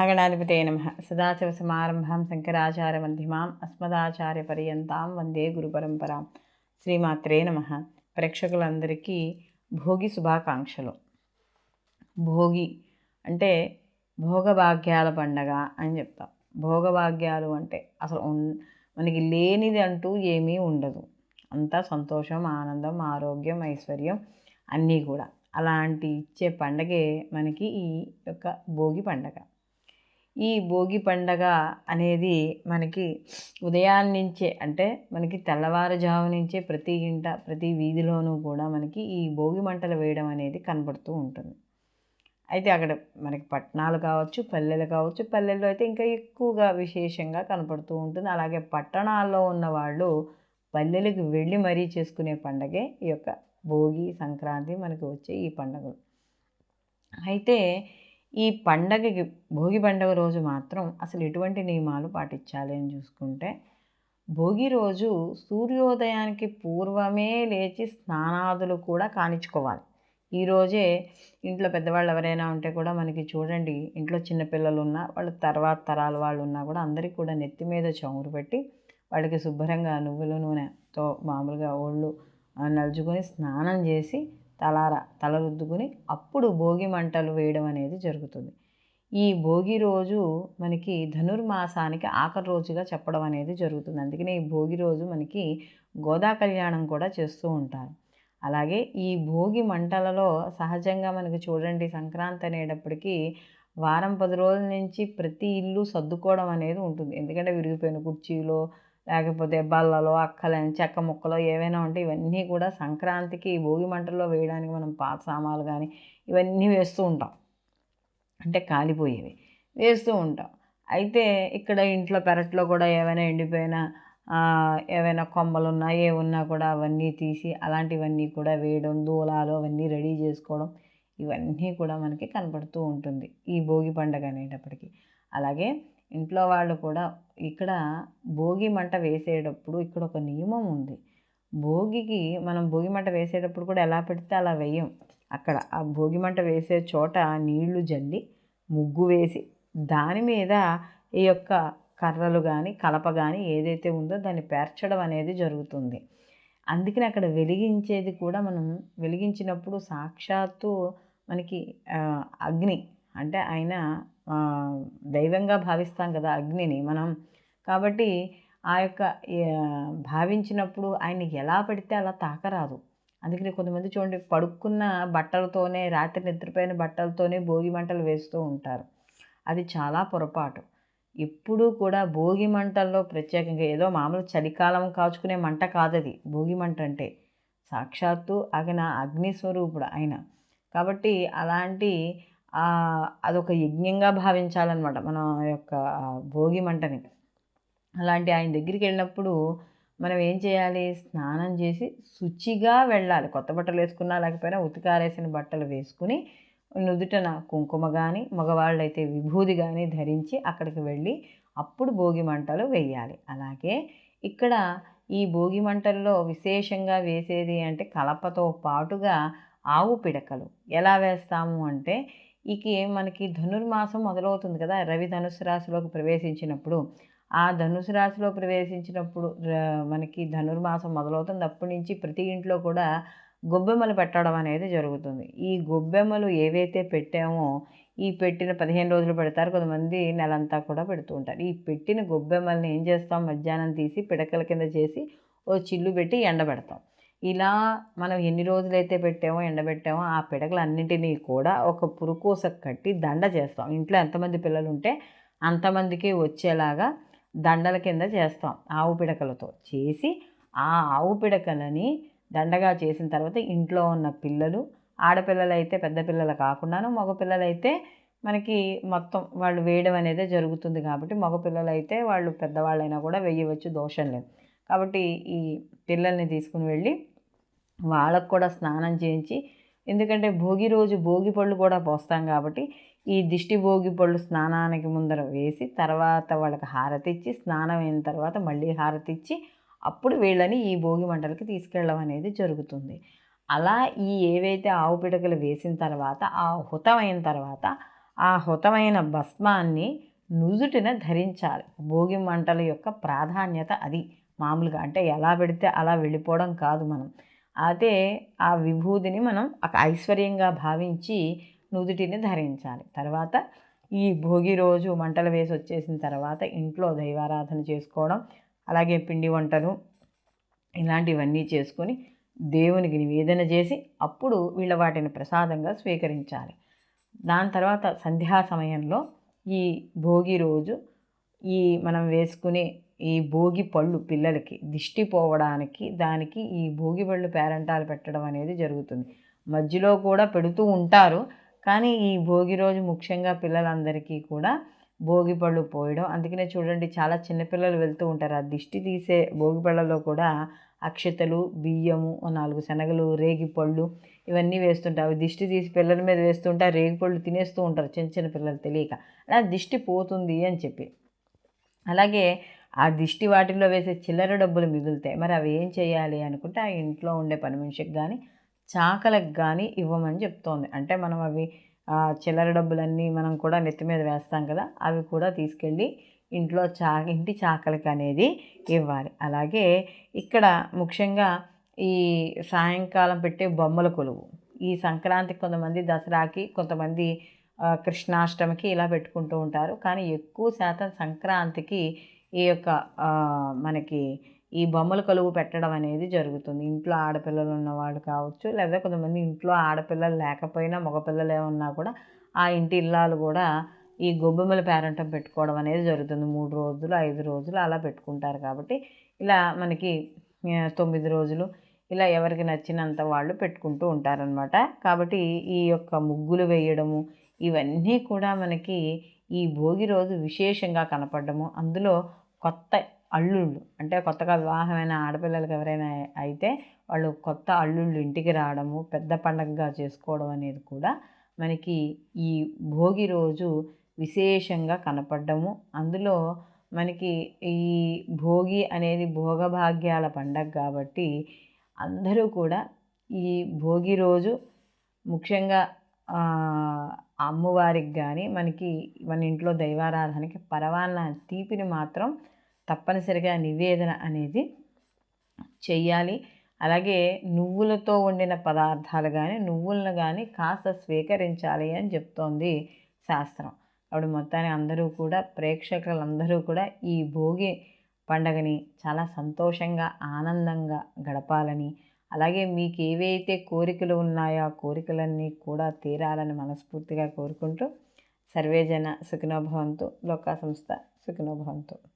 మహాగణాధిపతే నమః. సదాశివసమారంభాం శంకరాచార్యమధ్యమాం అస్మదాచార్యపర్యంతాం వందే గురుపరంపరాం. శ్రీమాత్రే నమః. ప్రేక్షకులందరికీ భోగి శుభాకాంక్షలు. భోగి అంటే భోగభాగ్యాల పండగ అని చెప్తాం. భోగభాగ్యాలు అంటే అసలు మనకి లేనిది అంటూ ఏమీ ఉండదు. అంతా సంతోషం, ఆనందం, ఆరోగ్యం, ఐశ్వర్యం అన్నీ కూడా అలాంటి ఇచ్చే పండగే మనకి ఈ యొక్క భోగి పండగ. ఈ భోగి పండగ అనేది మనకి ఉదయాన్నించే అంటే మనకి తెల్లవారుజాము నుంచే ప్రతి ఇంట ప్రతి వీధిలోనూ కూడా మనకి ఈ భోగి మంటలు వేయడం అనేది కనబడుతూ ఉంటుంది. అయితే అక్కడ మనకి పట్టణాలు కావచ్చు, పల్లెలు కావచ్చు, పల్లెల్లో అయితే ఇంకా ఎక్కువగా విశేషంగా కనపడుతూ ఉంటుంది. అలాగే పట్టణాల్లో ఉన్న వాళ్ళు పల్లెలకు వెళ్ళి మరీ చేసుకునే పండగే ఈ యొక్క భోగి, సంక్రాంతి మనకి వచ్చే ఈ పండుగలు. అయితే ఈ పండగకి భోగి పండుగ రోజు మాత్రం అసలు ఎటువంటి నియమాలు పాటించాలి అని చూసుకుంటే, భోగి రోజు సూర్యోదయానికి పూర్వమే లేచి స్నానాదులు కూడా కానిచ్చుకోవాలి. ఈరోజే ఇంట్లో పెద్దవాళ్ళు ఎవరైనా ఉంటే కూడా మనకి చూడండి, ఇంట్లో చిన్నపిల్లలు ఉన్నా వాళ్ళ తర్వాత తరాల వాళ్ళు ఉన్నా కూడా అందరికీ కూడా నెత్తి మీద చమురు పెట్టి వాళ్ళకి శుభ్రంగా నువ్వుల నూనెతో మామూలుగా ఒళ్ళు నలుచుకొని స్నానం చేసి తల రుద్దుకుని అప్పుడు భోగి మంటలు వేయడం అనేది జరుగుతుంది. ఈ భోగి రోజు మనకి ధనుర్మాసానికి ఆఖరి రోజుగా చెప్పడం అనేది జరుగుతుంది. అందుకనే ఈ భోగి రోజు మనకి గోదా కళ్యాణం కూడా చేస్తూ ఉంటారు. అలాగే ఈ భోగి మంటలలో సహజంగా మనకి చూడండి, సంక్రాంతి అనేటప్పటికీ వారం 10 రోజుల నుంచి ప్రతి ఇల్లు సర్దుకోవడం అనేది ఉంటుంది. ఎందుకంటే విరిగిపోయిన కుర్చీలో లేకపోతే బల్లలో అక్కలని చెక్క ముక్కలో ఏవైనా ఉంటే ఇవన్నీ కూడా సంక్రాంతికి భోగి మంటల్లో వేయడానికి మనం పాత సామాన్లు కానీ ఇవన్నీ వేస్తూ ఉంటాం. అంటే కాలిపోయేవి వేస్తూ ఉంటాం. అయితే ఇక్కడ ఇంట్లో పెరట్లో కూడా ఏవైనా ఎండిపోయిన ఏవైనా కొమ్మలున్నా ఏమున్నా కూడా అవన్నీ తీసి అలాంటివన్నీ కూడా వేయడం, దూలాలు అవన్నీ రెడీ చేసుకోవడం ఇవన్నీ కూడా మనకి కనపడుతూ ఉంటుంది ఈ భోగి పండుగ అనేటప్పటికి. అలాగే ఇంట్లో వాళ్ళు కూడా ఇక్కడ భోగి మంట వేసేటప్పుడు ఇక్కడ ఒక నియమం ఉంది. భోగికి మనం భోగి మంట వేసేటప్పుడు కూడా ఎలా పెడితే అలా వేయం. అక్కడ ఆ భోగి మంట వేసే చోట నీళ్లు జల్లి ముగ్గు వేసి దాని మీద ఈ యొక్క కర్రలు కానీ కలప కానీ ఏదైతే ఉందో దాన్ని పేర్చడం అనేది జరుగుతుంది. అందుకని అక్కడ వెలిగించేది కూడా మనం వెలిగించినప్పుడు సాక్షాత్తు మనకి అగ్ని అంటే ఆయన దైవంగా భావిస్తాం కదా అగ్నిని మనం. కాబట్టి ఆ యొక్క భావించినప్పుడు ఆయన్ని ఎలా పెడితే అలా తాకరాదు. అందుకని కొంతమంది చూడండి, పడుకున్న బట్టలతోనే రాత్రి నిద్రపోయిన బట్టలతోనే భోగి మంటలు వేస్తూ ఉంటారు. అది చాలా పొరపాటు. ఎప్పుడూ కూడా భోగి మంటల్లో ప్రత్యేకంగా ఏదో మామూలు చలికాలం కాచుకునే మంట కాదది. భోగి మంట అంటే సాక్షాత్తు ఆయన అగ్నిస్వరూపుడు ఆయన. కాబట్టి అలాంటి అదొక యజ్ఞంగా భావించాలన్నమాట మన యొక్క భోగి మంటని. అలాంటి ఆయన దగ్గరికి వెళ్ళినప్పుడు మనం ఏం చేయాలి, స్నానం చేసి శుచిగా వెళ్ళాలి. కొత్త బట్టలు వేసుకున్నా లేకపోయినా ఉతికారేసిన బట్టలు వేసుకుని నుదుటన కుంకుమ కానీ మగవాళ్ళైతే విభూది కానీ ధరించి అక్కడికి వెళ్ళి అప్పుడు భోగి మంటలు వేయాలి. అలాగే ఇక్కడ ఈ భోగి మంటల్లో విశేషంగా వేసేది అంటే కలపతో పాటుగా ఆవు పిడకలు. ఎలా వేస్తాము అంటే మనకి ధనుర్మాసం మొదలవుతుంది కదా, రవి ధనుసు రాశిలోకి ప్రవేశించినప్పుడు ఆ ధనుసు రాశిలో ప్రవేశించినప్పుడు మనకి ధనుర్మాసం మొదలవుతుంది. అప్పటి నుంచి ప్రతి ఇంట్లో కూడా గొబ్బెమ్మలు పెట్టడం అనేది జరుగుతుంది. ఈ గొబ్బెమ్మలు ఏవైతే పెట్టామో ఈ పెట్టిన 15 రోజులు పెడతారు, కొంతమంది నెలంతా కూడా పెడుతూ ఉంటారు. ఈ పెట్టిన గొబ్బెమ్మల్ని ఏం చేస్తాం, మధ్యాహ్నం తీసి పిడకల కింద చేసి ఓ చిల్లు పెట్టి ఎండబెడతాం. ఇలా మనం ఎన్ని రోజులైతే పెట్టామో ఎండబెట్టామో ఆ పిడకలన్నింటినీ కూడా ఒక పురుకోస కట్టి దండ చేస్తాం. ఇంట్లో ఎంతమంది పిల్లలు ఉంటే అంతమందికి వచ్చేలాగా దండల కింద చేస్తాం. ఆవు పిడకలతో చేసి ఆ ఆవు పిడకలని దండగా చేసిన తర్వాత ఇంట్లో ఉన్న పిల్లలు, ఆడపిల్లలైతే పెద్ద పిల్లలు కాకుండాను మగపిల్లలైతే మనకి మొత్తం వాళ్ళు వేయడం అనేది జరుగుతుంది. కాబట్టి మగపిల్లలైతే వాళ్ళు పెద్దవాళ్ళైనా కూడా వేయవచ్చు, దోషం లేదు. కాబట్టి ఈ పిల్లల్ని తీసుకుని వెళ్ళి వాళ్ళకు కూడా స్నానం చేయించి, ఎందుకంటే భోగి రోజు భోగి పళ్ళు కూడా పోస్తాం కాబట్టి ఈ దిష్టి భోగి పళ్ళు స్నానానికి ముందర వేసి తర్వాత వాళ్ళకి హారతి ఇచ్చి, స్నానం అయిన తర్వాత మళ్ళీ హారతి ఇచ్చి అప్పుడు వీళ్ళని ఈ భోగి మంటలకి తీసుకెళ్ళడం అనేది జరుగుతుంది. అలా ఏవైతే ఆవు పిడకలు వేసిన తర్వాత ఆ హుతం అయిన తర్వాత ఆ హుతమైన భస్మాన్ని నుదుటిన ధరించాలి. భోగి మంటల యొక్క ప్రాధాన్యత అది. మామూలుగా అంటే ఎలా పెడితే అలా వెళ్ళిపోవడం కాదు మనం. అదే ఆ విభూదిని మనం ఒక ఐశ్వర్యంగా భావించి నుదుటిని ధరించాలి. తర్వాత ఈ భోగి రోజు మంటలు వేసి వచ్చేసిన తర్వాత ఇంట్లో దైవారాధన చేసుకోవడం, అలాగే పిండి వంటలు ఇలాంటివన్నీ చేసుకొని దేవునికి నివేదన చేసి అప్పుడు వీళ్ళ వాటిని ప్రసాదంగా స్వీకరించాలి. దాని తర్వాత సంధ్యా సమయంలో ఈ భోగి రోజు ఈ మనం వేసుకునే ఈ భోగి పళ్ళు పిల్లలకి దిష్టి పోవడానికి దానికి ఈ భోగి పళ్ళు పేరంటాలు పెట్టడం అనేది జరుగుతుంది. మధ్యలో కూడా పెడుతూ ఉంటారు, కానీ ఈ భోగి రోజు ముఖ్యంగా పిల్లలందరికీ కూడా భోగి పళ్ళు పోయడం. అందుకనే చూడండి చాలా చిన్నపిల్లలు వెళ్తూ ఉంటారు. ఆ దిష్టి తీసే భోగి పళ్ళలో కూడా అక్షతలు, బియ్యము, 4 శనగలు, రేగిపళ్ళు ఇవన్నీ వేస్తుంటారు. అవి దిష్టి తీసి పిల్లల మీద వేస్తుంటే ఆ రేగిపళ్ళు తినేస్తూ ఉంటారు చిన్న చిన్న పిల్లలు తెలియక. అలా దిష్టి పోతుంది అని చెప్పి. అలాగే ఆ దిష్టి వాటిల్లో వేసే చిల్లర డబ్బులు మిగులుతాయి. మరి అవి ఏం చేయాలి అనుకుంటే ఆ ఇంట్లో ఉండే పని మనిషికి కానీ చాకలకు కానీ ఇవ్వమని చెప్తోంది. అంటే మనం అవి చిల్లర డబ్బులన్నీ మనం కూడా నెత్తి మీద వేస్తాం కదా, అవి కూడా తీసుకెళ్ళి ఇంట్లో ఇంటి చాకలికి అనేది ఇవ్వాలి. అలాగే ఇక్కడ ముఖ్యంగా ఈ సాయంకాలం పెట్టే బొమ్మల కొలువు ఈ సంక్రాంతికి కొంతమంది దసరాకి, కొంతమంది కృష్ణాష్టమికి ఇలా పెట్టుకుంటూ ఉంటారు. కానీ ఎక్కువ శాతం సంక్రాంతికి ఈ యొక్క మనకి ఈ బొమ్మల కొలువు పెట్టడం అనేది జరుగుతుంది. ఇంట్లో ఆడపిల్లలు ఉన్నవాళ్ళు కావచ్చు, లేదా కొంతమంది ఇంట్లో ఆడపిల్లలు లేకపోయినా మగపిల్లలు ఏమన్నా కూడా ఆ ఇంటి ఇల్లాలు కూడా ఈ గొబ్బెమ్మల పేరంటం పెట్టుకోవడం అనేది జరుగుతుంది. 3 రోజులు 5 రోజులు అలా పెట్టుకుంటారు. కాబట్టి ఇలా మనకి 9 రోజులు ఇలా ఎవరికి నచ్చినంత వాళ్ళు పెట్టుకుంటూ ఉంటారనమాట. కాబట్టి ఈ యొక్క ముగ్గులు వేయడము ఇవన్నీ కూడా మనకి ఈ భోగి రోజు విశేషంగా కనపడము. అందులో కొత్త అల్లుళ్ళు అంటే కొత్తగా వివాహమైన ఆడపిల్లలకి ఎవరైనా అయితే వాళ్ళు కొత్త అల్లుళ్ళు ఇంటికి రావడము, పెద్ద పండగగా చేసుకోవడం అనేది కూడా మనకి ఈ భోగి రోజు విశేషంగా కనపడము. అందులో మనకి ఈ భోగి అనేది భోగభాగ్యాల పండగ కాబట్టి అందరూ కూడా ఈ భోగి రోజు ముఖ్యంగా అమ్మవారికి కానీ మనకి మన ఇంట్లో దైవారాధనకి పరవాన్న తీపిని మాత్రం తప్పనిసరిగా నివేదన అనేది చెయ్యాలి. అలాగే నువ్వులతో వండిన పదార్థాలు కానీ నువ్వులను కానీ కాస్త స్వీకరించాలి అని చెప్తోంది శాస్త్రం. అప్పుడు మొత్తాన్ని అందరూ కూడా ప్రేక్షకులందరూ కూడా ఈ భోగి పండగని చాలా సంతోషంగా ఆనందంగా గడపాలని, అలాగే మీకు ఏవైతే కోరికలు ఉన్నాయో ఆ కోరికలన్నీ కూడా తీరాలని మనస్ఫూర్తిగా కోరుకుంటూ సర్వేజన సుఖినో భవంతు, లోకా సంస్థ సుఖినో భవంతు.